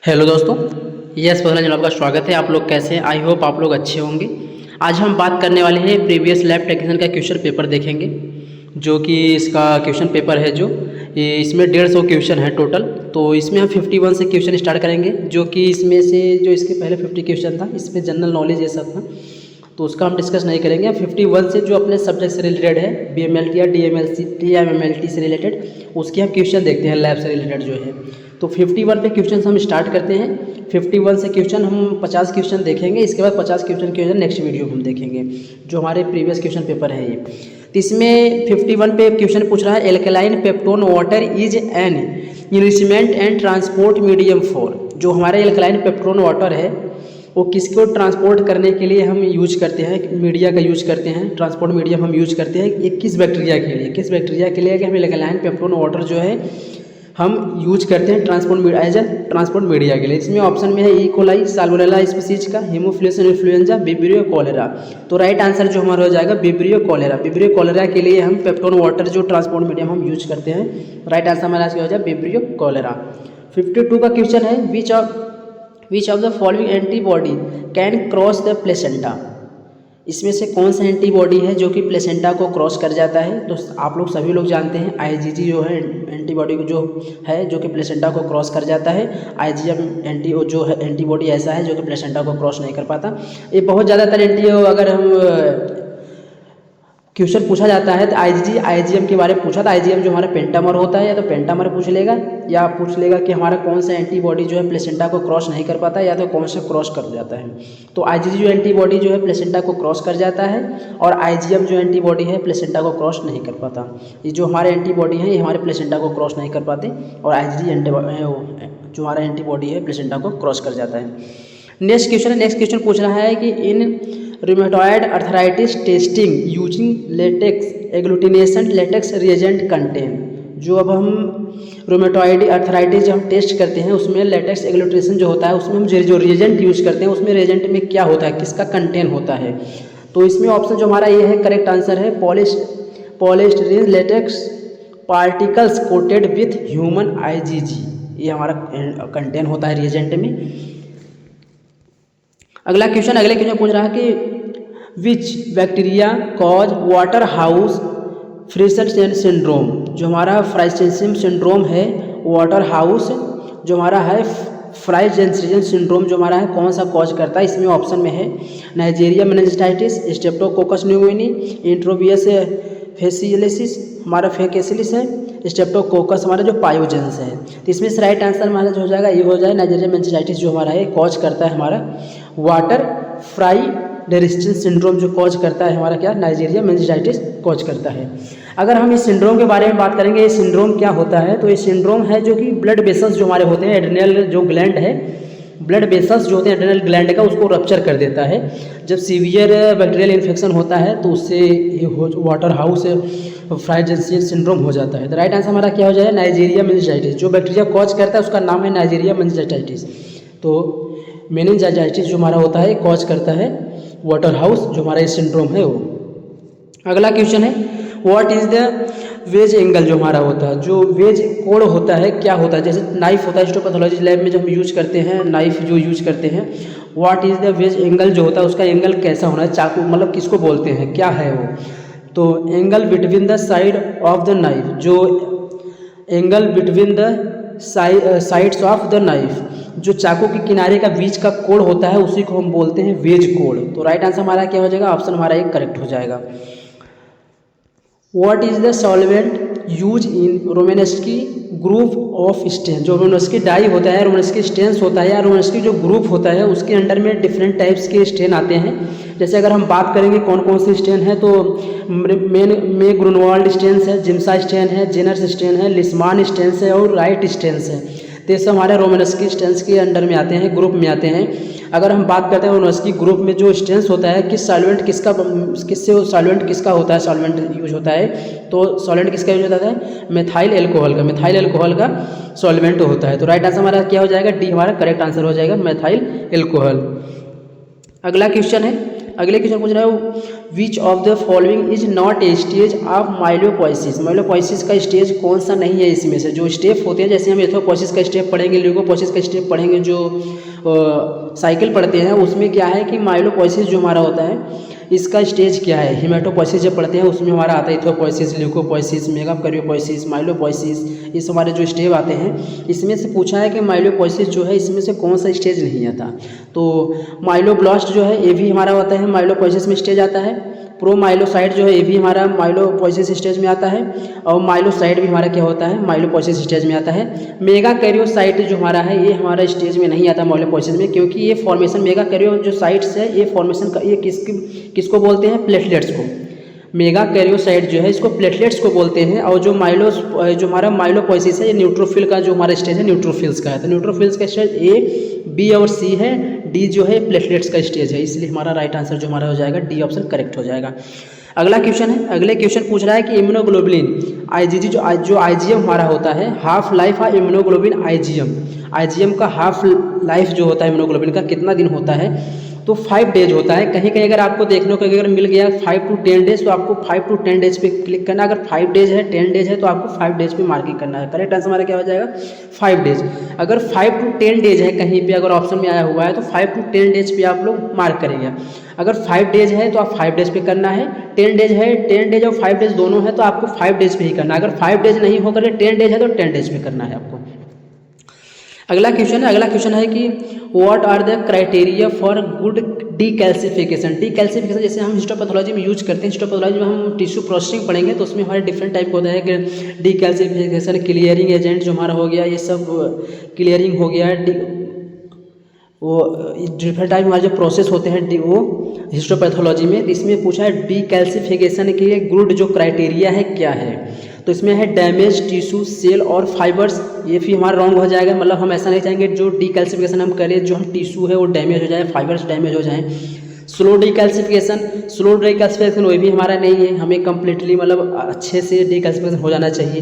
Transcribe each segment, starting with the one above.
Hello दोस्तों, yes पहला जनाब का स्वागत है। आप लोग कैसे हैं? आई होप आप लोग अच्छे होंगे। आज हम बात करने वाले हैं प्रीवियस लैब टेक्नीशियन का क्वेश्चन पेपर देखेंगे, जो कि इसका क्वेश्चन पेपर है जो इसमें 150 क्वेश्चन है टोटल। तो इसमें हम 51 से क्वेश्चन स्टार्ट करेंगे, जो कि इसमें से जो इसके पहले 50 क्वेश्चन था इसमें जनरल नॉलेज ये सब था, तो उसका हम डिस्कस नहीं करेंगे। 51 से जो अपने सब्जेक्ट से रिलेटेड है, BMLT या DMLT या MMLT से रिलेटेड, उसके हम क्वेश्चन देखते हैं लैब से रिलेटेड जो है। तो 51 पे क्वेश्चन हम स्टार्ट करते हैं। 51 से क्वेश्चन हम 50 क्वेश्चन देखेंगे, इसके बाद 50 क्वेश्चन के नेक्स्ट वीडियो में हम देखेंगे, जो हमारे प्रीवियस क्वेश्चन पेपर है ये। तो इसमें 51 पे क्वेश्चन पूछ रहा है, alkaline peptone water is an enrichment and transport medium for. जो हमारे एल्कलाइन पेप्टोन वाटर है वो किसको ट्रांसपोर्ट करने के लिए हम यूज करते हैं, मीडिया का यूज करते हैं, ट्रांसपोर्ट मीडियम हम यूज करते हैं। ये किस बैक्टीरिया के लिए, किस बैक्टीरिया के लिए कि हम एल्कलाइन पेप्टोन वाटर जो है हम यूज करते हैं ट्रांसपोर्ट मीडिया के लिए। इसमें ऑप्शन में है ई कोलाई, साल्मोनेला स्पीसीज का, हेमोफिलस इन्फ्लुएंजा, विब्रियो कॉलेरा। तो राइट आंसर जो हमारा हो जाएगा विब्रियो कॉलेरा। विब्रियो कॉलेरा के लिए हम पेप्टोन वाटर जो ट्रांसपोर्ट मीडियम हम यूज करते हैं, राइट आंसर हमारा क्या हो जाए विब्रियो कॉलेरा। 52 का क्वेश्चन है, which of the following antibody can cross the placenta. इसमें से कौन सा एंटीबॉडी है जो कि प्लेसेंटा को क्रॉस कर जाता है? तो आप लोग सभी लोग जानते हैं IgG जो है एंटीबॉडी जो है जो कि प्लेसेंटा को क्रॉस कर जाता है। IgM जो है एंटीबॉडी ऐसा है जो कि प्लेसेंटा को क्रॉस नहीं कर पाता। ये बहुत ज़्यादातर अगर हम क्वेश्चन पूछा जाता है तो IgM के बारे में पूछा था। IgM जो हमारा पेंटामर होता है, या तो पेंटामर पूछ लेगा या पूछ लेगा कि हमारा कौन सा एंटीबॉडी जो है प्लेसेंटा को क्रॉस नहीं कर पाता, या तो कौन सा क्रॉस कर जाता है। तो IgG जो एंटीबॉडी जो है प्लेसेंटा को क्रॉस कर जाता है, और IgM जो एंटीबॉडी है प्लेसेंटा को क्रॉस नहीं कर पाता। ये जो हमारे एंटीबॉडी हैं ये हमारे प्लेसेंटा को क्रॉस नहीं कर पाते, और IgG जो हमारा एंटीबॉडी है प्लेसेंटा को क्रॉस कर जाता है। नेक्स्ट क्वेश्चन पूछ रहा है कि in rheumatoid arthritis testing using latex agglutination latex reagent contain. जो अब हम रूमेटॉइड अर्थराइटिस जो हम टेस्ट करते हैं उसमें लेटेक्स एग्लूटिनेशन जो होता है उसमें हम जो रिएजेंट यूज करते हैं उसमें रिएजेंट में क्या होता है, किसका कंटेन होता है? तो इसमें ऑप्शन जो हमारा ये है, करेक्ट आंसर है polystyrene latex particles coated with human IgG। ये हमारा कंटेन होता है रिएजेंट में। अगले क्वेश्चन पूछ रहा है कि which bacteria cause Waterhouse Friderichsen syndrome. जो हमारा फ्राइसेंसियम सिंड्रोम है, वाटर हाउस जो हमारा है फ्राइसेंसियम सिंड्रोम जो हमारा है कौन सा कॉज करता है? इसमें ऑप्शन में है नाइजीरिया मेनिंजाइटिस, स्ट्रेप्टोकोकस न्यूमोनी, इंट्रोबियस फेसिलिसिस हमारा फेकेसिलिस है, स्ट्रेप्टोकोकस हमारा जो पायोजेंस है। तो इसमें से राइट आंसर हमारा जो हो जाएगा ये हो जाए नाइजीरिया मेनिंजाइटिस जो हमारा है कॉज करता है हमारा वाटर फ्राइसेंसियम सिंड्रोम जो कॉज करता है हमारा क्या, नाइजीरिया मेनिंजाइटिस कॉज करता है। अगर हम इस सिंड्रोम के बारे में बात करेंगे, ये सिंड्रोम क्या होता है? तो ये सिंड्रोम है जो कि ब्लड वेसल्स जो हमारे होते हैं, एड्रिनल जो ग्लैंड है, ब्लड वेसल्स जो होते हैं एड्रिनल ग्लैंड का, उसको रप्चर कर देता है। जब सीवियर बैक्टीरियल इन्फेक्शन होता है तो उससे वाटर हाउस फ्राइसेंसियम सिंड्रोम हो जाता है। तो राइट आंसर हमारा क्या हो जाएगा नाइजीरिया मेनिंजाइटिस। जो बैक्टीरिया कॉज करता है उसका नाम है नाइजीरिया मेनिंजाइटिस। तो मेनिंजाइटिस जो हमारा होता है कॉज करता है वाटर हाउस जो हमारा सिंड्रोम है वो। अगला क्वेश्चन है, what is the ways angle. जो हमारा होता है जो वेज कोण होता है क्या होता है? जैसे नाइफ होता है, हिस्टोपैथोलॉजी लैब में जो हम यूज करते हैं नाइफ जो यूज करते हैं, what is the ways angle जो होता है उसका एंगल कैसा होना है? चाकू मतलब किसको बोलते हैं, क्या है वो? तो angle between the side of the knife, जो angle between the sides of the knife, जो चाकू के किनारे का बीच का कोण होता है उसी को हम बोलते हैं वेज कोण। तो राइट आंसर हमारा क्या हो जाएगा? ऑप्शन हमारा एक करेक्ट हो जाएगा। What is the solvent use in Romanowsky group of stain. जो रोमेनेस्की डाई होता है, रोमेनेस्की स्टेन्स होता है, या रोमेनेस्की जो ग्रुप होता है उसके अंडर में डिफरेंट टाइप्स के स्टेन आते हैं। जैसे अगर हम बात करेंगे कौन कौन से स्टेन है, तो में ग्रुनवाल्ड स्टेन्स है, जिम्सा स्टेन है, जेनर्स स्टेन है, लिस्मान स्टेन्स है और राइट स्टेन्स है। तो ये सब हमारे रोमेनेस्की स्टेन्स के अंडर में आते हैं, ग्रुप में आते हैं। अगर हम बात करते हैं रोमेनेस्की ग्रुप में जो स्टेन्स होता है, किस सॉल्वेंट किससे सॉल्वेंट किसका होता है, सॉल्वेंट यूज होता है, तो सॉल्वेंट किसका यूज होता है? मेथाइल एल्कोहल का सॉल्वेंट होता है। तो राइट आंसर हमारा क्या हो जाएगा? डी हमारा करेक्ट आंसर हो जाएगा, मेथाइल एल्कोहल। अगला क्वेश्चन है, अगले क्वेश्चन पूछ रहा है which of the following is not a stage of myelopoiesis. Myelopoiesis का स्टेज कौन सा नहीं है इसमें से। जो स्टेप होते हैं, जैसे हम एथोपोइसिस का स्टेप पढ़ेंगे, ल्यूकोपोइसिस का स्टेप पढ़ेंगे, जो साइकिल पढ़ते हैं उसमें क्या है कि माइलोपोइसिस जो हमारा होता है इसका स्टेज क्या है। हिमेटोपोइसिस जब पढ़ते हैं उसमें हमारा आता है इथोपोइसिस, ल्यूकोपोइसिस, मेगाकैरियोपोइसिस, माइलोपोइसिस, इस हमारे जो स्टेप आते हैं इसमें से पूछा है कि माइलोपोइसिस जो है इसमें से कौन सा स्टेज नहीं आता। तो माइलोब्लास्ट जो है ये भी हमारा होता है माइलोपोइसिस में स्टेज आता है। प्रोमाइलोसाइट जो है ये भी हमारा माइलोपोइसिस स्टेज में आता है। और माइलोसाइट भी हमारा क्या होता है माइलोपोइसिस स्टेज में आता है। मेगाकैरियोसाइट जो हमारा है ये हमारा स्टेज में नहीं आता माइलोपोइसिस में, क्योंकि ये फॉर्मेशन मेगाकैरियो जो साइट्स है ये फॉर्मेशन का ये किसको बोलते हैं, प्लेटलेट्स को। मेगाकैरियोसाइट जो है इसको प्लेटलेट्स को बोलते हैं। और जो हमारा माइलोपोइसिस है ये न्यूट्रोफिल का जो हमारा स्टेज है न्यूट्रोफिल्स का है। तो न्यूट्रोफिल्स का स्टेज ए, बी और सी है, डी जो है प्लेटलेट्स का स्टेज है, इसलिए हमारा राइट आंसर जो हमारा हो जाएगा डी ऑप्शन करेक्ट हो जाएगा। अगला क्वेश्चन है, अगले क्वेश्चन पूछ रहा है कि इम्यूनोग्लोबुलिन आईजीजी जो आईजीएम हमारा होता है, हाफ लाइफ है इम्यूनोग्लोबुलिन आईजीएम का हाफ लाइफ जो होता है इम्यूनोग्लोबुलिन का कितना दिन होता है, तो 5 डेज होता है। कहीं कहीं अगर आपको देखने को अगर मिल गया 5 to 10 डेज तो आपको 5 to 10 डेज पे क्लिक करना है। अगर 5 डेज है 10 डेज है तो आपको 5 डेज पे मार्किंग करना है। करेक्ट आंसर हमारा क्या हो जाएगा 5 डेज। अगर 5 to 10 डेज है कहीं पे अगर ऑप्शन में आया हुआ है तो 5 to 10 डेज पे आप लोग मार्क करेंगे। अगर 5 डेज है तो आप 5 डेज पे करना है, 10 डेज है 10 डेज और 5 डेज दोनों है तो आपको 5 डेज पे ही करना है। अगर 5 डेज नहीं होकर 10 डेज है तो 10 डेज पे करना है आपको। अगला क्वेश्चन है कि what are the criteria for good decalcification. Decalcification जैसे हम हिस्टोपैथोलॉजी में यूज करते हैं, हिस्टोपैथोलॉजी में हम टिश्यू प्रोसेसिंग पढ़ेंगे तो उसमें हमारे डिफरेंट टाइप होता है कि डीकैल्सिफिकेशन, क्लियरिंग एजेंट जो हमारा हो गया, ये सब क्लियरिंग हो गया, वो डिफरेंट टाइप हमारे जो प्रोसेस होते हैं वो हिस्टोपैथोलॉजी में। इसमें पूछा है डीकैल्सिफिकेशन के लिए गुड जो क्राइटेरिया है क्या है, तो इसमें है डैमेज टिश्यू, सेल और फाइबर्स। ये भी हमारा रॉन्ग हो जाएगा, मतलब हम ऐसा नहीं चाहेंगे जो डीकैल्सिफिकेशन हम करें जो हम टिश्यू है वो डैमेज हो जाए, फाइबर्स डैमेज हो जाए। स्लो डीकैल्सिफिकेशन वो भी हमारा नहीं है, हमें कम्प्लीटली मतलब अच्छे से डीकैल्सिफिकेशन हो जाना चाहिए।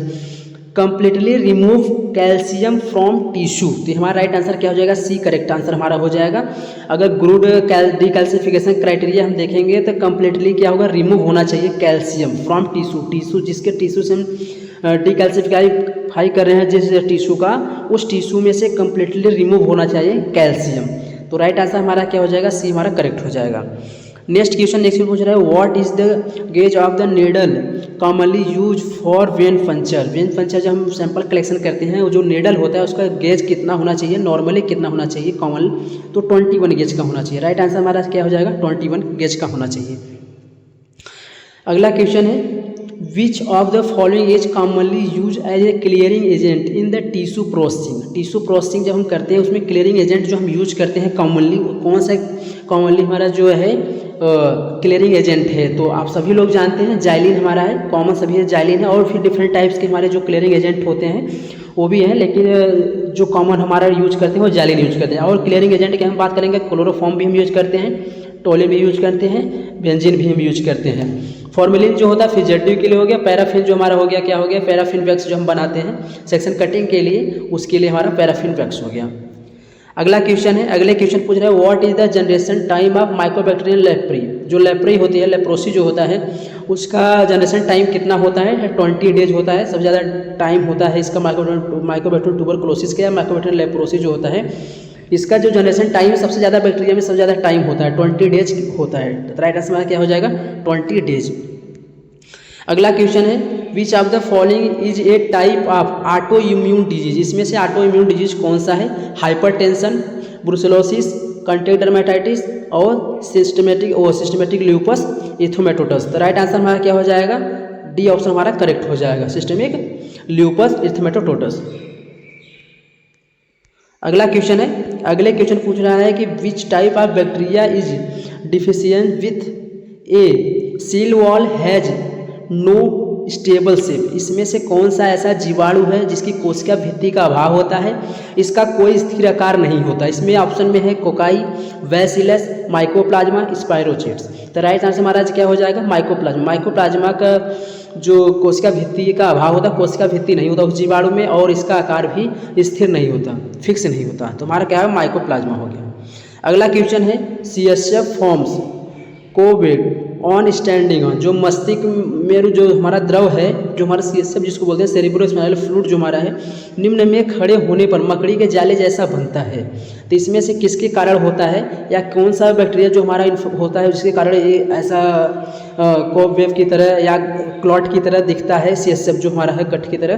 Completely remove calcium from tissue, तो हमारा राइट आंसर क्या हो जाएगा सी करेक्ट आंसर हमारा हो जाएगा। अगर गुड डीकैल्सिफिकेशन क्राइटेरिया हम देखेंगे तो कंप्लीटली क्या होगा, रिमूव होना चाहिए कैल्शियम फ्रॉम टिश्यू जिसके टिश्यू से हम डीकैल्सिफाई कर रहे हैं जिस टिश्यू का, उस टिश्यू में से कंप्लीटली रिमूव होना चाहिए कैल्शियम। तो राइट आंसर हमारा क्या हो जाएगा सी हमारा करेक्ट हो जाएगा। नेक्स्ट क्वेश्चन पूछ रहा है what is the gauge of the needle commonly use for when puncture. When puncture जब हम सैंपल कलेक्शन करते हैं वो जो नीडल होता है उसका गेज कितना होना चाहिए, नॉर्मली कितना होना चाहिए कॉमन, तो 21 गेज का होना चाहिए। राइट आंसर हमारा क्या हो जाएगा 21 गेज का होना चाहिए। अगला क्वेश्चन है which of the following is commonly use as a clearing agent in the tissue processing. Tissue processing जब हम करते हैं उसमें क्लियरिंग एजेंट जो हम यूज करते हैं कॉमनली, कौन सा कॉमनली हमारा जो है क्लियरिंग एजेंट है, तो आप सभी लोग जानते हैं जाइलिन हमारा है, कॉमन सभी है जाइलिन है। और फिर डिफरेंट टाइप्स के हमारे जो क्लियरिंग एजेंट होते हैं वो भी हैं, लेकिन जो कॉमन हमारा यूज करते हैं वो जाइलिन यूज करते हैं। और क्लियरिंग एजेंट की हम बात करेंगे क्लोरोफॉर्म भी हम यूज करते हैं, टोलिन भी यूज करते हैं, बेंजीन भी हम यूज करते हैं। फॉर्मेलिन जो होता है फिजेटिव के लिए हो गया, पैराफिन जो हमारा हो गया क्या हो गया पैराफिन वैक्स जो हम बनाते हैं सेक्शन कटिंग के लिए, उसके लिए हमारा पैराफिन वैक्स हो गया। अगला क्वेश्चन है, अगले क्वेश्चन पूछ रहा है what is the generation time of mycobacterial leprae. जो लेप्री होती है, लेप्रोसी जो होता है उसका जनरेशन टाइम कितना होता है 20 डेज होता है। सबसे ज़्यादा टाइम होता है इसका माइकोबैक्टीरियल ट्यूबरकुलोसिस का या माइकोबैक्टीरियल लेप्रोसी जो होता है, इसका जो जनरेशन टाइम है सबसे ज़्यादा बैक्टीरिया में सबसे ज़्यादा टाइम होता है 20 डेज होता है। तो राइट आंसर क्या हो जाएगा 20 डेज। अगला क्वेश्चन है which of the following is a type of auto immune disease. इसमें से ऑटो इम्यून डिजीज कौन सा है, हाइपरटेंशन, ब्रुसेलोसिस, कंटेक्ट डर्मेटाइटिस और सिस्टमेटिक ल्यूपस इरिथेमेटोसस। तो राइट आंसर हमारा क्या हो जाएगा डी ऑप्शन हमारा करेक्ट हो जाएगा, सिस्टमिक ल्यूपस इरिथेमेटोसस। अगला क्वेश्चन है, अगले क्वेश्चन पूछ रहा है कि which type of bacteria is deficient with a cell wall has no stable shape. इसमें से कौन सा ऐसा जीवाणु है जिसकी कोशिका भित्ति का अभाव होता है, इसका कोई स्थिर आकार नहीं होता। इसमें ऑप्शन में है कोकाई, बैसिलस, माइकोप्लाज्मा, स्पाइरोचेट्स। तो राइट आंसर हमारा क्या हो जाएगा माइकोप्लाज्मा। माइकोप्लाज्मा का जो कोशिका भित्ति का अभाव होता है, कोशिका भित्ति नहीं होता उस जीवाणु में, और इसका आकार भी स्थिर नहीं होता, फिक्स नहीं होता। तो हमारा क्या है माइकोप्लाज्मा हो गया। अगला क्वेश्चन है CSF फॉर्म्स कोवेग ऑन स्टैंडिंग, जो मस्तिष्क में जो हमारा द्रव है, जो हमारा CSF जिसको बोलते हैं सेरिब्रोस्पाइनल फ्लूइड जो हमारा है, निम्न में खड़े होने पर मकड़ी के जाले जैसा बनता है। तो इसमें से किसके कारण होता है, या कौन सा बैक्टीरिया जो हमारा होता है जिसके कारण ये ऐसा कोवेव की तरह या क्लॉट की तरह दिखता है CSF जो हमारा है कट की तरह।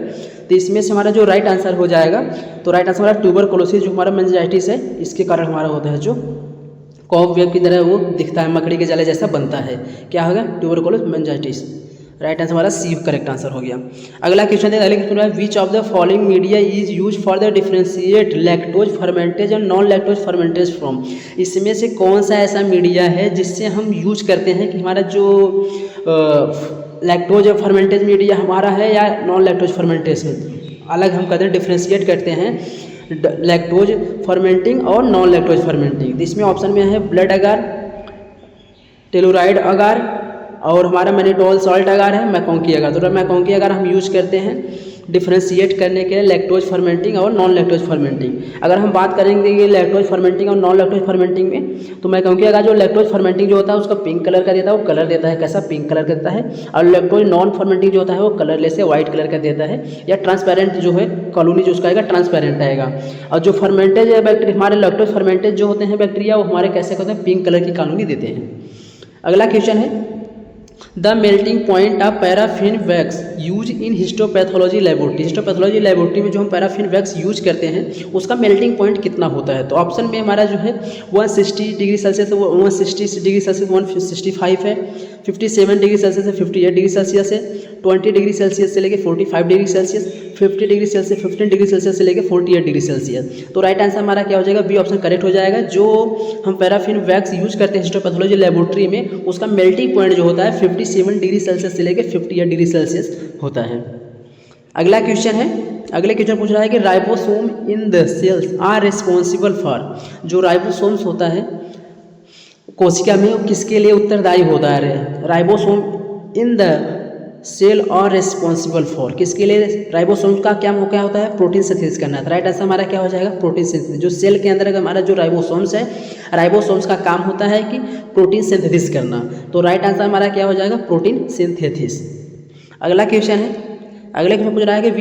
तो इसमें से हमारा जो राइट आंसर हो जाएगा, तो राइट आंसर हमारा ट्यूबरकुलोसिस जो हमारा मेनिंजाइटिस है, इसके कारण हमारा होता है जो कोवेव की तरह वो दिखता है, मकड़ी के जाले जैसा बनता है। क्या होगा, ट्यूबरकुलोसिस मेनिंजाइटिस। राइट आंसर हमारा सी करेक्ट आंसर हो गया। अगला क्वेश्चन है, अगले क्वेश्चन है which of the following media is use for the differentiate lactose fermenters और नॉन लैक्टोज फर्मेंटेज फ्रॉम। इसमें से कौन सा ऐसा मीडिया है जिससे हम यूज करते हैं कि हमारा जो लैक्टोज फर्मेंटेज मीडिया हमारा है या नॉन लैक्टोज फर्मेंटेशन अलग हम करते हैं, डिफरेंशिएट करते हैं लैक्टोज फर्मेंटिंग और नॉन लैक्टोज फर्मेंटिंग। इसमें ऑप्शन में है ब्लड अगार, टेलोराइड अगार और हमारा मैनिटोल सॉल्ट अगार है, मैकोंकी अगार। तो मैकोंकी अगार हम यूज करते हैं डिफरेंशिएट करने के लिए लैक्टोज फर्मेंटिंग और नॉन लैक्टोज फर्मेंटिंग। अगर हम बात करेंगे ये लैक्टोज फर्मेंटिंग और नॉन लैक्टोज फर्मेंटिंग में, तो मैकोंकी अगार जो लैक्टोज फर्मेंटिंग जो होता है उसका पिंक कलर का देता है, वो कलर देता है कैसा, पिंक कलर का देता है। और लैक्टोज नॉन फर्मेंटिंग जो होता है वो कलरलेस है, व्हाइट कलर का देता है, या ट्रांसपेरेंट जो है कॉलोनी जो उसका आएगा ट्रांसपेरेंट आएगा। और जो फर्मेंटेज है बैक्टीरिया, हमारे लैक्टोज फर्मेंटेज जो होते हैं बैक्टीरिया, वो हमारे कैसे होते हैं, पिंक कलर की कॉलोनी देते हैं। अगला क्वेश्चन है the melting point of paraffin wax use in histopathology laboratory. Histopathology laboratory में जो हम पैराफिन वैक्स यूज करते हैं उसका मेल्टिंग पॉइंट कितना होता है। तो ऑप्शन में हमारा जो है 160 डिग्री सेल्सियस, 160 डिग्री सेल्सियस 165 है, 57 डिग्री सेल्सियस से 58 डिग्री सेल्सियस है, 20 डिग्री सेल्सियस से लेकर 45 degree Celsius, 50 degree Celsius 15 degree Celsius से लेकर 48 डिग्री सेल्सियस। तो राइट आंसर हमारा क्या हो जाएगा, बी ऑप्शन करेक्ट हो जाएगा। जो हम पैराफिन वैक्स यूज करते हैं हिस्टोपैथोलॉजी लेबोरेटरी में, उसका मेल्टिंग पॉइंट जो होता है 57 डिग्री सेल्सियस से लेकर 58 डिग्री सेल्सियस होता है। अगला क्वेश्चन है, अगले क्वेश्चन पूछ रहा है कि ribosome in the cells are responsible for. जो राइबोसोम्स होता है कोशिका में, वो किसके लिए उत्तरदायी होता है। राइबोसोम इन द सेल और रिस्पॉन्सिबल फॉर, किसके लिए, राइबोसोम का क्या होता है, प्रोटीन सिंथेसिस करना है। राइट आंसर हमारा क्या हो जाएगा, प्रोटीन सिंथेसिस। जो सेल के अंदर हमारा जो राइबोसोम्स है, राइबोसोम्स का काम होता है कि प्रोटीन सिंथेसिस करना। तो राइट आंसर हमारा क्या हो जाएगा, प्रोटीन सिंथेसिस। अगला क्वेश्चन है, अगले क्वेश्चन पूछ रहा है कि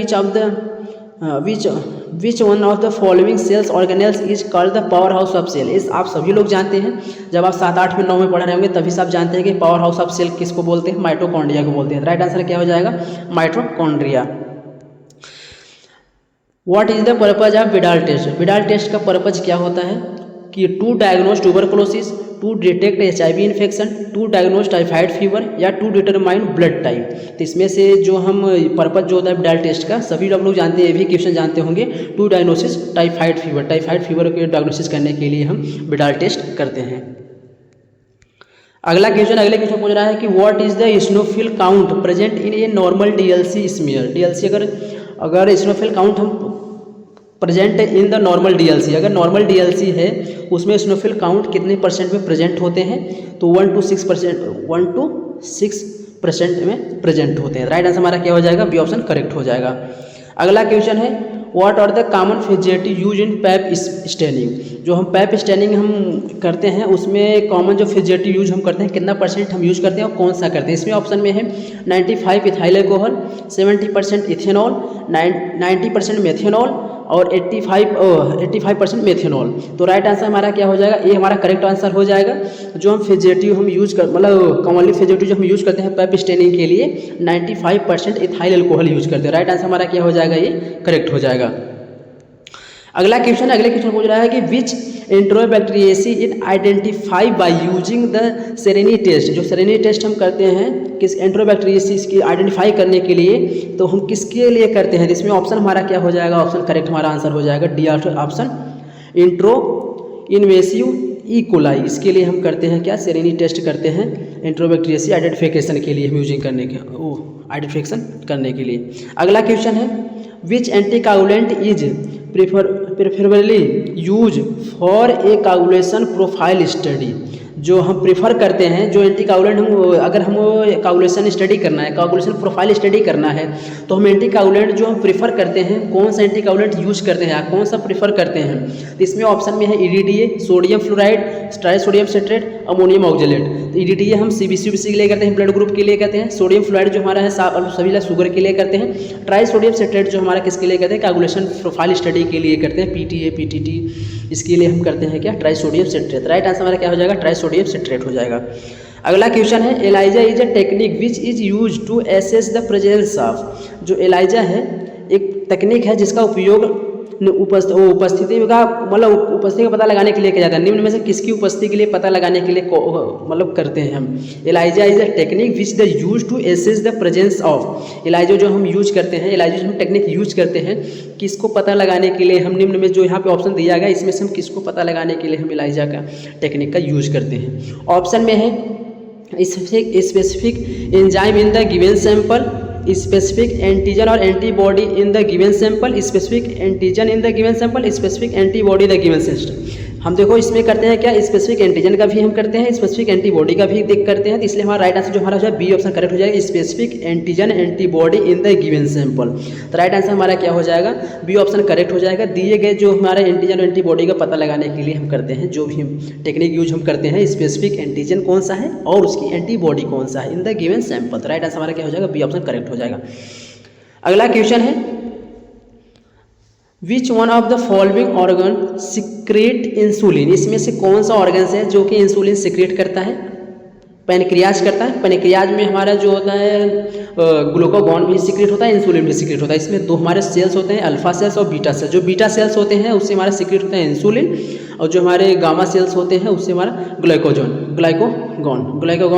which one of the following cells organelles is called the power house of cell. इस आप सभी लोग जानते हैं, जब आप 7, 8 में 9 में पढ़ रहे होंगे तभी से आप जानते हैं कि पावर हाउस ऑफ सेल किसको बोलते हैं, माइटोकॉन्ड्रिया को बोलते हैं। राइट आंसर क्या हो जाएगा, mitochondria. What is the purpose of Widal test. Widal test का पर्पज क्या होता है कि to diagnose tuberculosis, to detect HIV infection, to diagnose typhoid fever, या टू डिटरमाइन ब्लड टाइप। तो इसमें से जो हम पर्पज जो होता है विडाल टेस्ट का, सभी लोग जानते हैं, ये भी क्वेश्चन जानते होंगे। टू डायग्नोसिस टाइफाइड फीवर के डायग्नोसिस करने के लिए हम विडाल टेस्ट करते हैं। अगले क्वेश्चन पूछ रहा है कि what is the eosinophil count present in a normal DLC smear. DLC अगर इस्नोफिल काउंट हम present in the normal DLC, अगर नॉर्मल DLC है उसमें स्नोफिल काउंट कितने % में प्रेजेंट होते हैं, तो 1 to 6% में प्रेजेंट होते हैं। राइट आंसर हमारा क्या हो जाएगा, बी ऑप्शन करेक्ट हो जाएगा। अगला क्वेश्चन है what are the common physiology use in Pap staining. जो हम पैप स्टेनिंग हम करते हैं उसमें कॉमन जो फिजियोलॉजी यूज हम करते हैं कितना % हम यूज करते हैं और कौन सा करते हैं। इसमें ऑप्शन में है 95 इथाइल अल्कोहल, 70% इथेनॉल, 90% मेथेनॉल और 85% मेथेनॉल। तो राइट आंसर हमारा क्या हो जाएगा, ये हमारा करेक्ट आंसर हो जाएगा। जो हम फिजियोलॉजी हम यूज कर मतलब कॉमनली फिजियोलॉजी जो हम यूज करते हैं पैप स्टेनिंग के लिए 95% इथाइल अल्कोहल यूज करते हैं। राइट आंसर हमारा क्या हो जाएगा, ये करेक्ट हो जाएगा। अगले क्वेश्चन पूछ रहा है कि which Enterobacteriaceae in identify by using the Sereny test. जो सेरेनी टेस्ट हम करते हैं किस एंट्रोबैक्टीरियेसिस की आइडेंटिफाई करने के लिए, तो हम किसके लिए करते हैं। इसमें ऑप्शन हमारा क्या हो जाएगा, ऑप्शन करेक्ट हमारा आंसर हो जाएगा D option, intro invasive E coli. इसके लिए हम करते हैं क्या, सेरेनी टेस्ट करते हैं एंट्रोबैक्टीरियेसी आइडेंटिफिकेशन के लिए हम यूजिंग करने के आइडेंटिफिकेशन करने के लिए। अगला क्वेश्चन है which anticoagulant is preferably use for a coagulation profile study. जो हम प्रेफर करते हैं, जो एंटीकाउलेंट हम अगर हम काउलेशन स्टडी करना है, काउलेशन प्रोफाइल स्टडी करना है, तो हम एंटीकाउलेंट जो हम प्रेफर करते हैं कौन सा एंटीकाउलेंट यूज करते हैं, कौन सा प्रेफर करते हैं। तो इसमें ऑप्शन में है EDTA, sodium fluoride, trisodium citrate ammonium oxalate. तो EDTA हम CBC के लिए करते हैं, ब्लड ग्रुप के लिए करते हैं। सोडियम फ्लोराइड जो हमारा है सभी लोग शुगर के लिए करते हैं। ट्राई सोडियम सिट्रेट जो हमारा किसके लिए करते हैं, कोगुलेशन प्रोफाइल स्टडी के लिए करते हैं, PTA PTT इसके लिए हम करते हैं क्या, try sodium citrate. Right answer हमारा क्या हो जाएगा, ट्राई सोडियम सिट्रेट हो जाएगा। अगला क्वेश्चन है ELISA is a technique which is use to assess the presence of. जो ELISA है एक तकनीक है जिसका उपयोग उपस्थिति का मतलब उपस्थिति का पता लगाने के लिए किया जाता है। निम्न में से किसकी उपस्थिति के लिए पता लगाने के लिए मतलब करते हैं हम। ELISA is a technique which the use to assess the presence of. ELISA जो हम यूज करते हैं, ELISA जो हम टेक्निक यूज करते हैं किसको पता लगाने के लिए, हम निम्न में जो यहाँ पे ऑप्शन दिया गया इसमें से हम किसको पता लगाने के लिए हम ELISA का टेक्निक का यूज करते हैं। ऑप्शन में है specific enzyme in the given sample, specific antigen और antibody in the given sample, specific antigen in the given sample, specific antibody the given system. हम देखो इसमें करते हैं क्या, स्पेसिफिक एंटीजन का भी हम करते हैं, स्पेसिफिक एंटीबॉडी का भी करते हैं। तो इसलिए हमारा राइट आंसर जो हमारा हो जाएगा बी ऑप्शन करेक्ट हो जाएगा, specific antigen antibody in the given sample. तो राइट आंसर हमारा क्या हो जाएगा, बी ऑप्शन करेक्ट हो जाएगा। दिए गए जो हमारे एंटीजन और एंटीबॉडी का पता लगाने के लिए हम करते हैं, जो भी टेक्निक यूज हम करते हैं, स्पेसिफिक एंटीजन कौन सा है और उसकी एंटीबॉडी कौन सा है इन द गिवन सैंपल। तो राइट आंसर हमारा क्या हो जाएगा, बी ऑप्शन करेक्ट हो जाएगा। अगला क्वेश्चन है which one of the following organ secrete insulin. इसमें से कौन सा ऑर्गन है जो कि इंसुलिन सिक्रेट करता है, पैनक्रियाज करता है। पैनक्रियाज में हमारा जो होता है ग्लूकागॉन भी सिक्रेट होता है, इंसुलिन भी सिक्रेट होता है। इसमें दो हमारे सेल्स होते हैं, अल्फा सेल्स और बीटा सेल्स। जो बीटा सेल्स होते हैं उससे हमारा सिक्रेट होता है इंसुलिन, और जो हमारे गामा सेल्स होते हैं उससे हमारा ग्लाइकोगॉन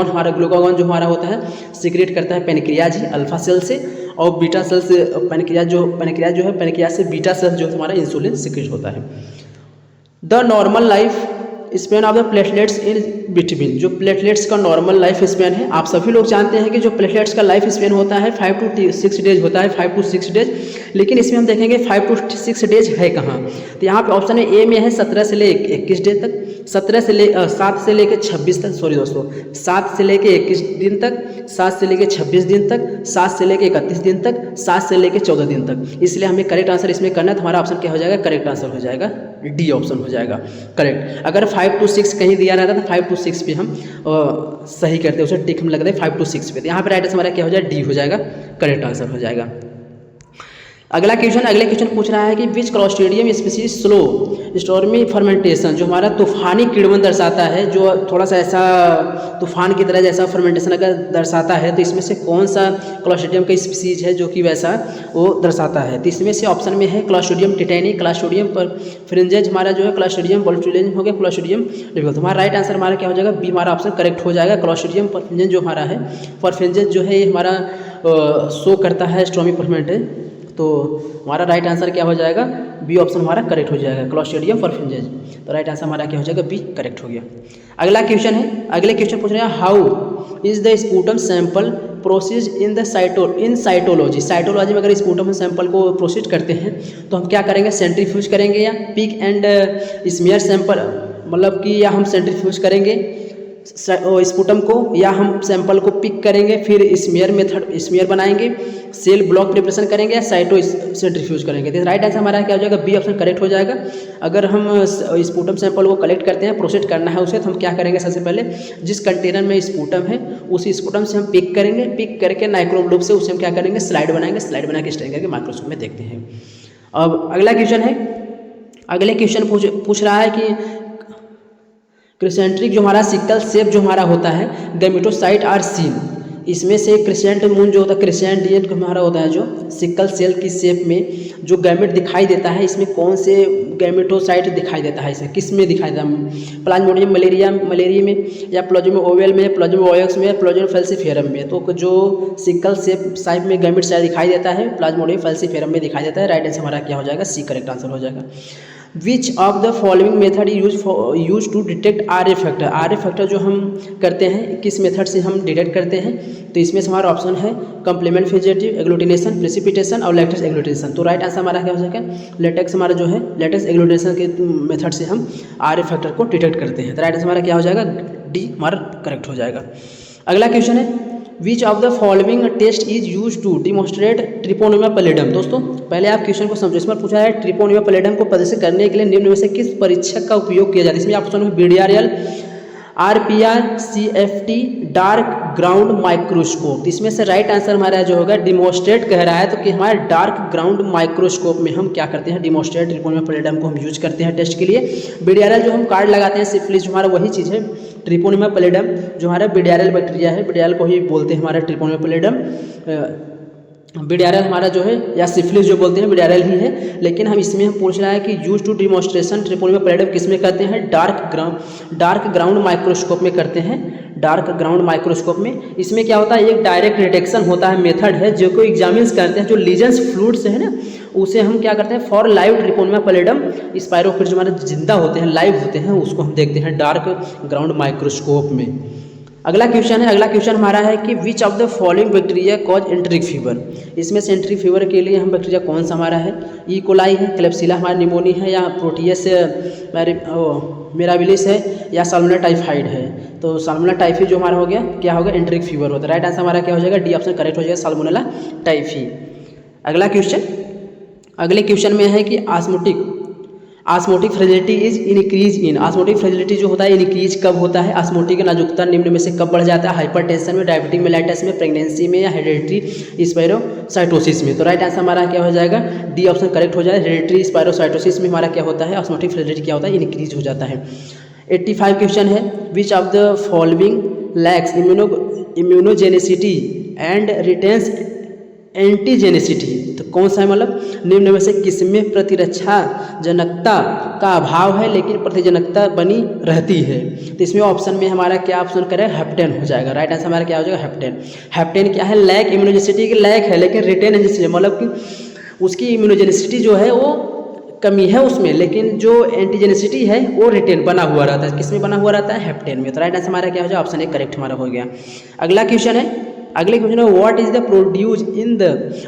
हमारा ग्लूकागॉन जो हमारा होता है सिक्रेट करता है पैनक्रियाज ही, अल्फा सेल से, और बीटा सेल से पैनक्रियाज जो है पैनक्रियाज से बीटा सेल जो हमारा इंसुलिन सिक्रेट होता है। The normal life span of the platelets in between. जो प्लेटलेट्स का नॉर्मल लाइफ स्पेन है, आप सभी लोग जानते हैं कि जो प्लेटलेट्स का लाइफ स्पेन होता है 5 to 6 डेज होता है, 5 to 6 डेज। लेकिन इसमें हम देखेंगे 5 to 6 डेज है कहाँ। तो यहाँ पे ऑप्शन है ए में है 17 से ले 21 डेज तक, 7 से लेकर 26 तक, सॉरी दोस्तों 7 से लेकर 21 दिन तक, 7 से लेकर 26 दिन तक, 7 से लेकर 31 दिन तक, 7 से लेकर 14 दिन तक। इसलिए हमें करेक्ट आंसर इसमें करना है। तो हमारा ऑप्शन क्या हो जाएगा, करेक्ट आंसर हो जाएगा डी ऑप्शन हो जाएगा करेक्ट। अगर 5 to 6 कहीं दिया रहता तो 5 to 6 पे हम सही करते हैं, उसे टिक हम लगते हैं 5 to 6 पे। तो यहाँ पर राइट आंसर हमारा क्या हो जाएगा, डी हो जाएगा, करेक्ट आंसर हो जाएगा। अगले क्वेश्चन पूछ रहा है कि which Clostridium species slow stormy fermentation. जो हमारा तूफानी किण्वन दर्शाता है, जो थोड़ा सा ऐसा तूफान की तरह जैसा फर्मेंटेशन अगर दर्शाता है, तो इसमें से कौन सा क्लॉस्ट्रीडियम का स्पीसीज है जो कि वैसा वो दर्शाता है। तो इसमें से ऑप्शन में है क्लॉस्ट्रीडियम टिटैनी, क्लॉस्ट्रीडियम परफ्रिंजेज हमारा जो है, क्लॉस्ट्रीडियम बोलुटुलिनम हो गया, क्लॉस्ट्रीडियम लिबियो। तो हमारा राइट आंसर हमारा क्या हो जाएगा, बी हमारा ऑप्शन करेक्ट हो जाएगा। क्लॉस्ट्रीडियम परफ्रिंजेज जो हमारा है, परफ्रिंजेज जो है ये हमारा शो करता है स्टॉर्मी फर्मेंटेशन। तो हमारा राइट आंसर क्या हो जाएगा, बी ऑप्शन हमारा करेक्ट हो जाएगा, क्लॉस्ट्रीडियम परफ्रिंजेज। तो राइट आंसर हमारा क्या हो जाएगा, बी करेक्ट हो गया। अगले क्वेश्चन पूछ रहे हैं how is the sputum sample proceed in the cytology. Cytology में अगर स्पूटम सैंपल को प्रोसीड करते हैं तो हम क्या करेंगे, सेंट्रीफ्यूज करेंगे या पिक एंड स्मीयर सैंपल, मतलब कि या हम सेंट्रीफ्यूज करेंगे स्पूटम को, या हम सैंपल को पिक करेंगे फिर स्मीयर बनाएंगे, सेल ब्लॉक प्रिपरेशन करेंगे, या साइटो सेंट्रीफ्यूज करेंगे। तो राइट आंसर हमारा क्या हो जाएगा, बी ऑप्शन करेक्ट हो जाएगा। अगर हम स्पूटम सैंपल को कलेक्ट करते हैं, प्रोसेस करना है उसे, तो हम क्या करेंगे, सबसे पहले जिस कंटेनर में स्पूटम है उसी स्पूटम से हम पिक करेंगे, पिक करके माइक्रोस्कोप से उसे हम क्या करेंगे, स्लाइड बनाएंगे, स्लाइड बना के स्टैंड करके माइक्रोस्कोप में देखते हैं। अब अगला क्वेश्चन पूछ रहा है कि क्रिसेंट्रिक जो हमारा सिकल शेप जो हमारा होता है, गैमेटोसाइट आर सीन। इसमें से क्रिसेंट मून जो होता है, क्रिसेंट ये हमारा होता है जो सिकल सेल की शेप में जो गैमेट दिखाई देता है, इसमें कौन से गैमेटोसाइट दिखाई देता है, इसमें किस में दिखाई देता है, प्लाज्मोडियम मलेरिया में, या प्लाज्मोडियम ओवल में, प्लाज्मोडियम ओएक्स में, प्लाज्मोडियम फैल्सीफेरम में। तो जो सिकल शेप में गैमेट साइड दिखाई देता है, प्लाज्मोडियम फैल्सीफेरम में दिखाई देता है। राइट आंसर हमारा क्या हो जाएगा, सी करेक्ट आंसर हो जाएगा। Which of the following method use to detect R A factor. R A factor जो हम करते हैं किस मेथड से हम डिटेक्ट करते हैं, तो इसमें से हमारा ऑप्शन है कम्प्लीमेंट फिजेटिव एग्लूटिनेशन, प्रेसिपिटेशन और लेटेक्स एग्लूटिनेशन। तो राइट आंसर हमारा क्या हो जाएगा, लेटेक्स हमारा जो है लेटेक्स एग्लूटिनेशन के मेथड से हम आर ए फैक्टर को डिटेक्ट करते हैं। तो राइट आंसर हमारा क्या हो जाएगा, डी हमारा करेक्ट हो जाएगा। अगला क्वेश्चन है which of the following test is use to demonstrate Treponema pallidum. दोस्तों पहले आप क्वेश्चन को समझो। इसमें पूछा है ट्रिपोनिमा पैलिडम को प्रदर्शित करने के लिए निम्न में से किस परीक्षक का उपयोग किया जाता है। इसमें ऑप्शन है BDRL, RPR-CFT dark ground microscope. इसमें से राइट आंसर हमारा जो होगा डिमोस्ट्रेट कह रहा है, तो कि हमारे डार्क ग्राउंड माइक्रोस्कोप में हम क्या करते हैं, डिमोस्ट्रेट ट्रिपोनिमा पैलिडम को हम यूज करते हैं टेस्ट के लिए। बीडियारल जो हम कार्ड लगाते हैं सिफिलिस जो हमारा वही चीज़ है, ट्रिपोनिमा पैलिडम जो हमारा बीडियारल बैक्टीरिया है, बीडियारल को ही बोलते हैं हमारा ट्रिपोनिमा पैलिडम। बीडियारल हमारा जो है या सिफिलिस जो बोलते हैं बीडियारल ही है, लेकिन हम इसमें हम पूछ रहा है कि use to demonstration Treponema pallidum किस में करते हैं, डार्क ग्राउंड माइक्रोस्कोप में करते हैं, डार्क ग्राउंड माइक्रोस्कोप में। इसमें क्या होता है, एक डायरेक्ट डिटेक्शन होता है, मेथड है जो को एग्जामिन्स करते हैं, जो लीजन्स फ्लूइड्स है ना उसे हम क्या करते हैं फॉर लाइव ट्रिपोनिमा पैलिडम स्पाइरोफिट जो हमारे जिंदा होते हैं, लाइव होते हैं, उसको हम देखते हैं डार्क ग्राउंड माइक्रोस्कोप में। अगला क्वेश्चन हमारा है कि which of the following bacteria cause enteric fever. इसमें से एंटेरिक फीवर के लिए हम बैक्टीरिया कौन सा हमारा है, ई कोलाई है, क्लेप्सिला हमारा निमोनी है, या प्रोटियस मिराबिलिस है, या साल्मोनेला टाइफाइड है। तो साल्मोनेला टाइफी जो हमारा हो गया क्या होगा, एंटेरिक फीवर होता है। राइट आंसर हमारा क्या हो जाएगा, डी ऑप्शन करेक्ट हो जाएगा, साल्मोनेला टाइफी। अगले क्वेश्चन में है कि osmotic fragility is increase in. Osmotic fragility जो होता है इंक्रीज कब होता है, ऑस्मोटिक नाजुकता निम्न में से कब बढ़ जाता है, हाइपरटेंशन में, डायबिटिक मेलाइटिस में, प्रेगनेंसी में, या हेरेडिटरी स्पायरोसाइटोसिस में। तो राइट आंसर हमारा क्या हो जाएगा, डी ऑप्शन करेक्ट हो जाएगा, हेरेडिटरी स्पायरोसाइटोसिस में हमारा क्या होता है, ऑस्मोटिक फ्रेजिलिटी क्या होता है, इंक्रीज हो जाता है। 85 क्वेश्चन है, which of the following lakhs immunogenicity and रिटेंस antigenicity. तो कौन सा है, मतलब निम्न में से किसमें प्रतिरक्षा जनकता का अभाव है लेकिन प्रतिजनकता बनी रहती है। तो इसमें ऑप्शन में हमारा क्या ऑप्शन करें, हेप्टेन हो जाएगा। राइट आंसर हमारा क्या हो जाएगा, हेप्टेन। हेप्टेन क्या है, लैक इम्यूनोजेनिसिटी की लैक है लेकिन रिटेन एंटीजेनिसिटी मतलब कि उसकी इम्यूनोजेनिसिटी जो है वो कमी है उसमें, लेकिन जो एंटीजेनिसिटी है वो रिटेन बना हुआ रहता है। किसमें बना हुआ रहता है, हेप्टेन में। तो राइट आंसर हमारा क्या हो जाएगा, ऑप्शन ए करेक्ट हमारा हो गया। अगले क्वेश्चन है what is the produce in the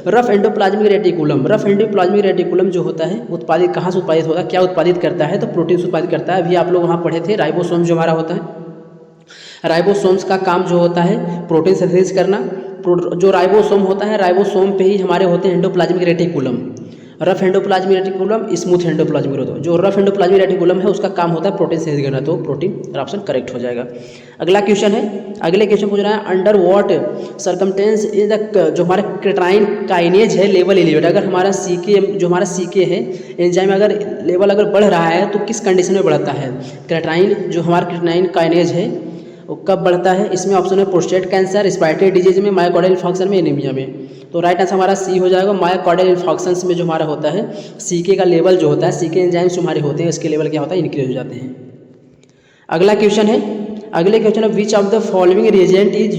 rough endoplasmic reticulum. Rough endoplasmic reticulum जो होता है उत्पादित कहाँ से उत्पादित होता है, क्या उत्पादित करता है, तो प्रोटीन से उत्पादित करता है। अभी आप लोग वहाँ पढ़े थे राइबोसोम जो हमारा होता है, राइबोसोम्स का काम जो होता है प्रोटीन सिंथेसिस करना। जो राइबोसोम होता है, राइबोसोम पे ही हमारे होते हैं endoplasmic reticulum. Rough endoplasmic reticulum, smooth endoplasmic reticulum. जो रफ एंडोप्लाज्मिक रेटिकुलम है उसका काम होता है प्रोटीन सिंथेसिस करना, तो प्रोटीन ऑप्शन करेक्ट हो जाएगा। अगले क्वेश्चन पूछ रहा है अंडर व्हाट सर्कमटेंस इज द जो हमारा क्रेटाइन काइनेज है लेवल एलिवेट। अगर हमारा सीके है एंजाइम अगर लेवल अगर बढ़ रहा है तो किस कंडीशन में बढ़ता है, क्रेटाइन जो हमारा क्रेटाइन काइनेज है वो कब बढ़ता है। इसमें ऑप्शन है प्रोस्टेट कैंसर, रिस्पायरेटरी डिजीज में, मायोकार्डियल इन्फार्क्शन में, एनीमिया में। तो राइट आंसर हमारा सी हो जाएगा। मायोकार्डियल इन्फार्क्शंस में जो हमारा होता है सीके का लेवल जो होता है, सीके एंजाइम्स हमारे होते हैं इसके लेवल क्या होता है, इंक्रीज हो जाते हैं। अगले क्वेश्चन है which of the following reagent is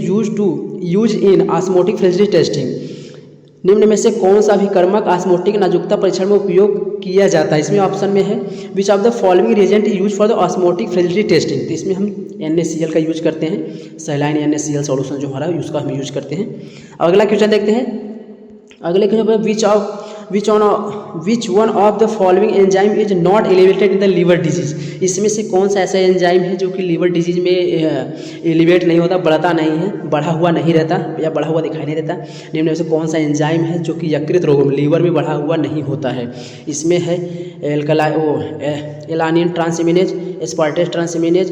use in osmotic fragility testing. निम्न में से कौन सा भी कर्मक ऑस्मोटिक नाजुकता परीक्षण में उपयोग किया जाता है। इसमें ऑप्शन में है which of the following reagent use for the osmotic fragility testing. तो इसमें हम NaCl का यूज करते हैं, सैलाइन NaCl सॉल्यूशन जो हमारा उसका हम यूज करते हैं। अगला क्वेश्चन देखते हैं। अगले क्वेश्चन which one of the following enzyme is not elevated in the liver disease. इसमें से कौन सा ऐसा एंजाइम है जो कि लीवर डिजीज में एलिवेट नहीं होता, बढ़ता नहीं है, बढ़ा हुआ नहीं रहता या बढ़ा हुआ दिखाई नहीं देता। निम्न में से कौन सा एंजाइम है जो कि यकृत रोगों में लीवर में बढ़ा हुआ नहीं होता है। इसमें है alanine transaminase, aspartate transaminase,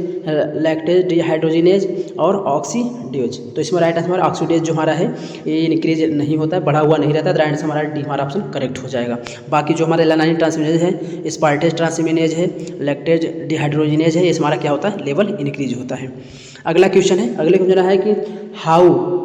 lactate dehydrogenase और ऑक्सीडेज। तो इसमें राइट आंसर हमारा ऑक्सीडेज जो हमारा है ये इंक्रीज नहीं होता है, बढ़ा हुआ नहीं रहता। राइट आंसर हमारा डी हमारा ऑप्शन करेक्ट हो जाएगा। बाकी जो हमारा एलानिन ट्रांसएमिनेज है, एस्पार्टेज ट्रांसएमिनेज है, लैक्टेज डिहाइड्रोजिनेज है, ये हमारा क्या होता है, लेवल इंक्रीज होता है। अगला क्वेश्चन है कि how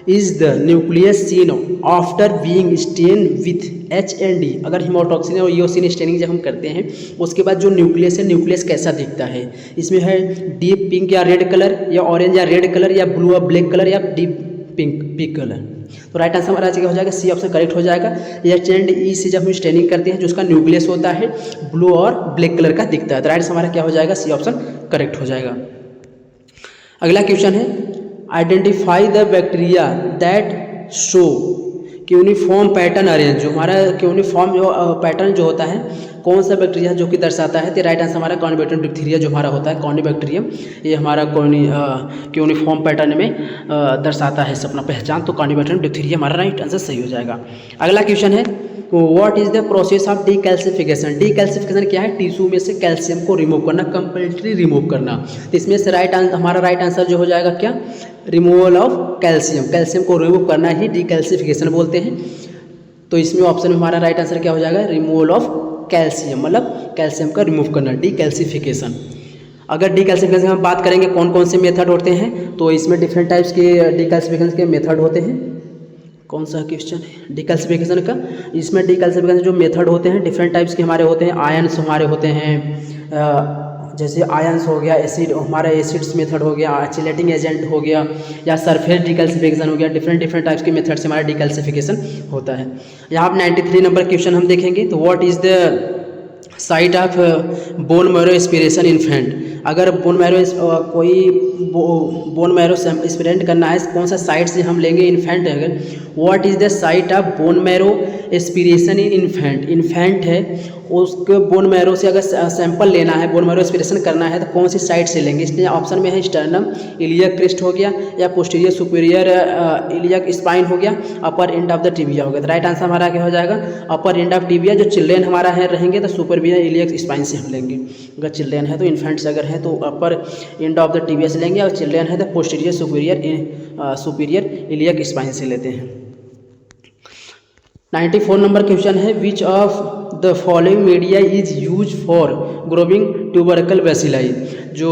is the nucleus seen after being stain with HND। अगर हिमोटॉक्सिन और ईओसिन स्टेनिंग जब हम करते हैं उसके बाद जो न्यूक्लियस है, न्यूक्लियस कैसा दिखता है। इसमें है डीप पिंक या रेड कलर, या ऑरेंज या रेड कलर, या ब्लू और ब्लैक कलर, या डीप पिंक कलर। तो राइट आंसर हमारा क्या हो जाएगा, सी ऑप्शन करेक्ट हो जाएगा। HND से जब हम स्टेनिंग करते हैं जो उसका न्यूक्लियस होता है ब्लू और ब्लैक कलर का दिखता है। तो राइट आंसर हमारा क्या हो जाएगा, सी ऑप्शन करेक्ट हो जाएगा। अगला क्वेश्चन है identify the bacteria that show cuneiform pattern arrange, जो हमारा क्यूनिफॉर्म जो पैटर्न जो होता है कौन सा बैक्टीरिया जो कि दर्शाता है, तो राइट आंसर हमारा कॉनिबैक्टीरियम डिप्थीरिया जो हमारा होता है कॉनिबैक्टीरियम, ये हमारा क्यूनिफॉर्म पैटर्न में दर्शाता है अपना पहचान, तो कॉनिबैक्टीरियम डिप्थीरिया हमारा राइट आंसर सही हो जाएगा। अगला क्वेश्चन है what is the process of decalcification. Decalcification क्या है, टिश्यू में से कैल्शियम को रिमूव करना, कंप्लीटली रिमूव करना। तो इसमें से हमारा राइट आंसर जो हो जाएगा क्या, रिमूवल ऑफ कैल्शियम, कैल्शियम को रिमूव करना ही डीकैल्सिफिकेशन बोलते हैं। तो इसमें ऑप्शन में हमारा राइट आंसर क्या हो जाएगा, रिमूवल ऑफ कैल्शियम, मतलब कैल्शियम का रिमूव करना, डीकैल्सिफिकेशन। अगर डीकैल्सिफिकेशन की हम बात करेंगे कौन कौन से मेथड होते हैं, तो इसमें डिफरेंट टाइप्स के डीकैल्सिफिकेशन के मेथड होते हैं। कौन सा क्वेश्चन है डीकैल्सिफिकेशन का, इसमें डीकैल्सिफिकेशन जो मेथड होते हैं डिफरेंट टाइप्स के हमारे होते हैं। आयन्स हमारे होते हैं, जैसे आयन्स हो गया, एसिड हमारा एसिड्स मेथड हो गया, चिलेटिंग एजेंट हो गया, या सरफेस डीकैल्सिफिकेशन हो गया। डिफरेंट टाइप्स के मेथड से हमारा डीकैल्सिफिकेशन होता है। यहाँ आप 93 नंबर क्वेश्चन हम देखेंगे, तो what is the site of bone marrow aspiration infant. अगर बोन मैरो कोई बोन मैरो एस्पिरेंट करना है, कौन सा साइट से हम लेंगे इन्फेंट है। अगर what is the site of bone marrow aspiration in infant, infant है उसके बोन मैरो से अगर सैंपल लेना है, बोन मैरो एस्पिरेशन करना है, तो कौन सी साइट से लेंगे। इसलिए ऑप्शन में है स्टर्नम, इलियक क्रेस्ट हो गया, या पोस्टीरियर सुपीरियर इलियक स्पाइन हो गया, अपर एंड ऑफ द टिबिया हो गया। तो राइट आंसर हमारा क्या हो जाएगा, अपर एंड ऑफ टिबिया। जो चिल्ड्रेन हमारा है रहेंगे तो सुपीरियर इलियक स्पाइन से हम लेंगे। अगर चिल्ड्रेन है तो इन्फेंट्स अगर है तो अपर एंड ऑफ द टिबिया से लेंगे, और चिल्ड्रेन है तो पोस्टीरियर सुपीरियर इलियक स्पाइन से लेते हैं। 94 नंबर क्वेश्चन है which of the following media is use for growing tubercle bacilli. जो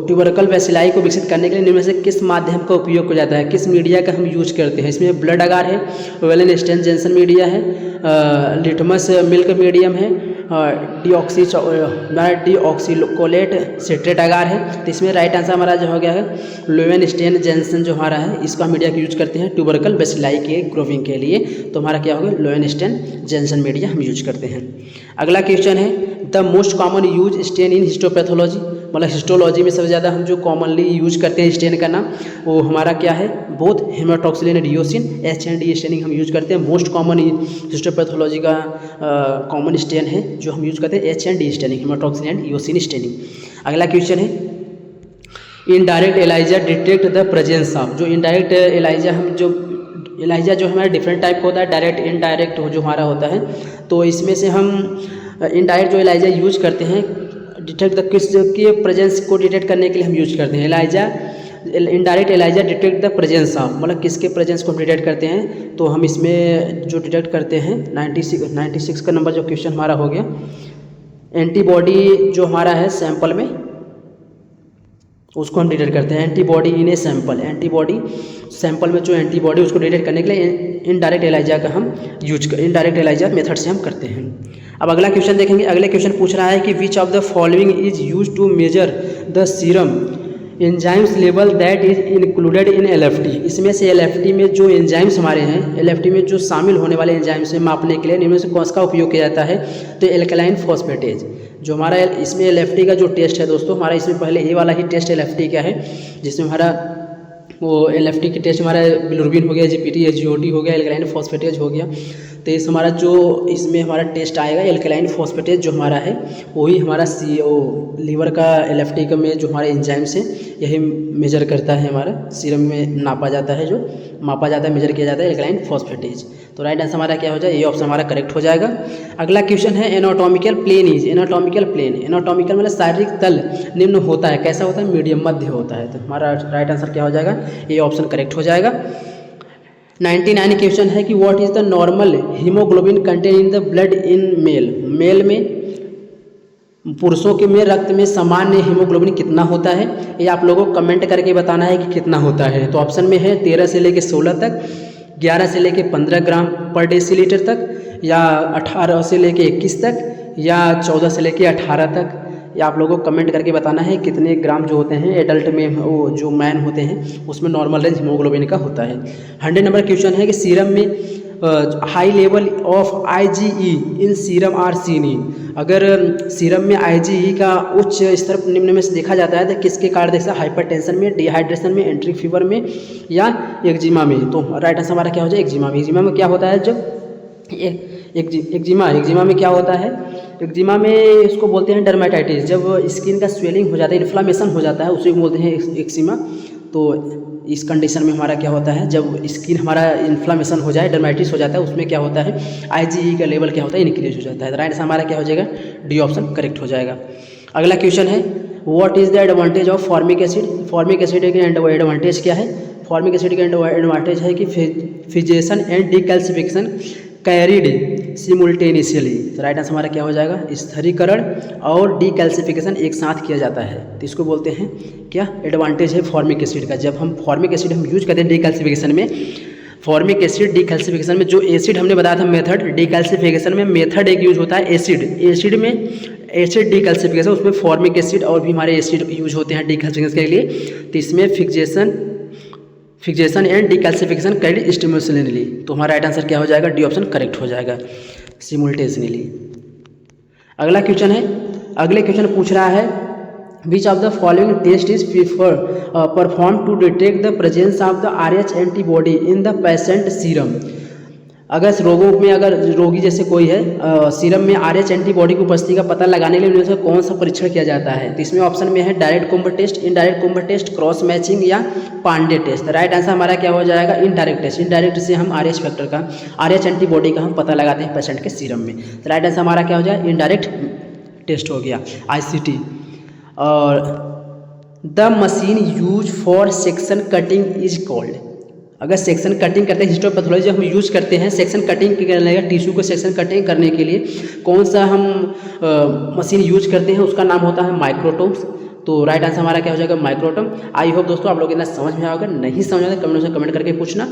ट्यूबरकल बैसिलाई को विकसित करने के लिए निम्न में से किस माध्यम का उपयोग किया जाता है, किस मीडिया का हम यूज करते हैं। इसमें ब्लड अगार है, वेलन स्टेन जेंसन मीडिया है, लिटमस मिल्क मीडियम है, डीऑक्सीकोलेट सिट्रेट अगार है। तो इसमें राइट आंसर हमारा जो हो गया है लोवेन स्टेन जेंसन जो हमारा है, इसका मीडिया का यूज करते हैं ट्यूबरकल बैसिलाई के ग्रोविंग के लिए। तो हमारा क्या होगा, लोवेन स्टेन जेंसन मीडिया हम यूज करते हैं। अगला क्वेश्चन है the most common use stain in histopathology, मतलब हिस्टोलॉजी में सबसे ज़्यादा हम जो कॉमनली यूज करते हैं स्टेन का नाम, वो हमारा क्या है, both haematoxylin eosin H&D staining हम यूज करते हैं। मोस्ट कॉमन हिस्टोपैथोलॉजी का कॉमन स्टेन है जो हम यूज करते हैं H&D staining, haematoxylin eosin staining. अगला क्वेश्चन है indirect ELISA detect the presence of. जो इनडायरेक्ट एलाइजा हम जो एलाइजा जो हमारा डिफरेंट टाइप का होता है, डायरेक्ट इनडायरेक्ट जो हमारा होता है, तो इसमें से हम इनडायरेक्ट जो एलाइजा यूज करते हैं डिटेक्ट द किस के प्रेजेंस को डिटेक्ट करने के लिए हम यूज करते हैं। ELISA indirect ELISA detect the presence of, मतलब किसके प्रेजेंस को हम डिटेक्ट करते हैं। तो हम इसमें जो डिटेक्ट करते हैं 96 का नंबर जो क्वेश्चन हमारा हो गया, एंटीबॉडी जो हमारा है सैंपल में उसको हम डिटेक्ट करते हैं। Antibody in a sample, antibody sample में जो एंटीबॉडी उसको डिटेक्ट करने के लिए इनडायरेक्ट एलाइजा का हम इनडायरेक्ट एलाइजा मेथड से हम करते हैं। अब अगला क्वेश्चन देखेंगे। अगले क्वेश्चन पूछ रहा है कि which of the following is use to measure the serum enzymes level that is included in LFT। इसमें से LFT में जो एंजाइम्स हमारे हैं, LFT में जो शामिल होने वाले एंजाइम्स से मापने के लिए निम्न से कौन सा उपयोग किया जाता है, तो एल्कलाइन फॉस्फेटेज। जो हमारा इसमें LFT का जो टेस्ट है दोस्तों, हमारा इसमें पहले ये वाला ही टेस्ट LFT का है, जिसमें हमारा वो LFT की टेस्ट हमारा बिलिरुबिन हो गया, GPT SGOT हो गया, एल्कलाइन फॉस्फेटेज हो गया। तो इस हमारा जो इसमें हमारा टेस्ट आएगा एल्कलाइन फॉस्फेटेज जो हमारा है, वही हमारा लीवर का LFT का में जो हमारे एंजाइम्स हैं यही मेजर करता है, हमारा सीरम में नापा जाता है, जो मापा जाता है, मेजर किया जाता है एल्कलाइन फॉस्फेटेज। तो राइट आंसर हमारा क्या हो जाए, ये ऑप्शन हमारा करेक्ट हो जाएगा। अगला क्वेश्चन है anatomical plane is. Anatomical plane, anatomical मतलब शारीरिक तल निम्न होता है, कैसा होता है, मीडियम मध्य होता है। तो हमारा राइट आंसर क्या हो जाएगा, ये ऑप्शन करेक्ट हो जाएगा। 99 क्वेश्चन है कि what is the normal haemoglobin content in the blood in male. Male में पुरुषों के में रक्त में सामान्य हीमोग्लोबिन कितना होता है, ये आप लोगों को कमेंट करके बताना है कि कितना होता है। तो ऑप्शन में है 13 से लेकर 16 तक, 11 से लेकर 15 ग्राम पर डेसीलीटर तक, या 18 से लेकर 21 तक, या 14 से लेकर 18 तक। या आप लोगों को कमेंट करके बताना है कितने ग्राम जो होते हैं एडल्ट में, वो जो मैन होते हैं उसमें नॉर्मल रेंज हीमोग्लोबिन का होता है। 100 नंबर क्वेश्चन है कि सीरम में high level of IgE in serum are seen. अगर सीरम में IgE का उच्च स्तर निम्न में से देखा जाता है तो किसके कारण देखा, हाइपरटेंशन में, डिहाइड्रेशन में, एंट्रिक फीवर में या एक्जिमा में। तो राइट आंसर हमारा क्या हो जाए, एक्जिमा में। एक्जिमा में क्या होता है, जब एक्जिमा में क्या होता है, एक्जिमा में इसको बोलते हैं डर्मेटाइटिस। जब स्किन का स्वेलिंग हो जाता है, इन्फ्लामेशन हो जाता है, उसे बोलते हैं एक्जिमा। तो इस कंडीशन में हमारा क्या होता है, जब स्किन हमारा इन्फ्लामेशन हो जाए, डर्मेटाइटिस हो जाता है, उसमें क्या होता है, IgE का लेवल क्या होता है, इंक्रीज हो जाता है। तो राइट आंसर हमारा क्या हो जाएगा, डी ऑप्शन करेक्ट हो जाएगा। अगला क्वेश्चन है, what is the advantage of formic acid. Formic acid के एडवांटेज क्या है। फॉर्मिक एसिड का एडवांटेज है कि फिजेशन एंड डीकैल्सिफिकेशन कैरिड सिमुल्टेनियसली। तो राइट आंसर हमारा क्या हो जाएगा, स्थिरीकरण और डीकैल्सिफिकेशन एक साथ किया जाता है। तो इसको बोलते हैं क्या, एडवांटेज है फॉर्मिक एसिड का। जब हम फॉर्मिक एसिड हम यूज करते हैं डीकैल्सिफिकेशन में, फॉर्मिक एसिड डीकैल्सिफिकेशन में जो एसिड हमने बताया था मेथड, डीकैल्सिफिकेशन में मेथड एक यूज होता है एसिड। एसिड में एसिड डीकैल्सिफिकेशन, उसमें फॉर्मिक एसिड और भी हमारे एसिड यूज होते हैं डीकैल्सिफिकेशन के लिए। तो इसमें फिक्सेशन एंड डीकैल्सिफिकेशन कैरिड स्टिमुलेशनली। तो हमारा राइट आंसर क्या हो जाएगा, डी ऑप्शन करेक्ट हो जाएगा, सिमुल्टेनियसली। अगला क्वेश्चन है, अगले क्वेश्चन पूछ रहा है, which of the following test is perform to detect the presence of the RH antibody in the patient serum. अगर रोगों में, अगर रोगी जैसे कोई है, सीरम में RH एंटीबॉडी की उपस्थिति का पता लगाने के लिए उनसे कौन सा परीक्षण किया जाता है। तो इसमें ऑप्शन में है direct Coombs test, indirect Coombs test, cross matching या पांडे टेस्ट। राइट आंसर हमारा क्या हो जाएगा, इनडायरेक्ट टेस्ट। इनडायरेक्ट से हम RH फैक्टर का, RH एंटीबॉडी का हम पता लगाते हैं पेशेंट के सीरम में। तो राइट आंसर हमारा क्या हो जाए, इनडायरेक्ट टेस्ट हो गया, ICT। और the machine use for section cutting is called. अगर सेक्शन कटिंग करते हैं, हिस्टोपैथोलॉजी हम यूज करते हैं सेक्शन कटिंग करने का, टिश्यू को सेक्शन कटिंग करने के लिए कौन सा हम मशीन यूज करते हैं, उसका नाम होता है माइक्रोटोम। तो राइट आंसर हमारा क्या हो जाएगा, माइक्रोटोम। आई होप दोस्तों आप लोग इतना समझ में आएगा, नहीं समझ आएगा कमेंट करके पूछना।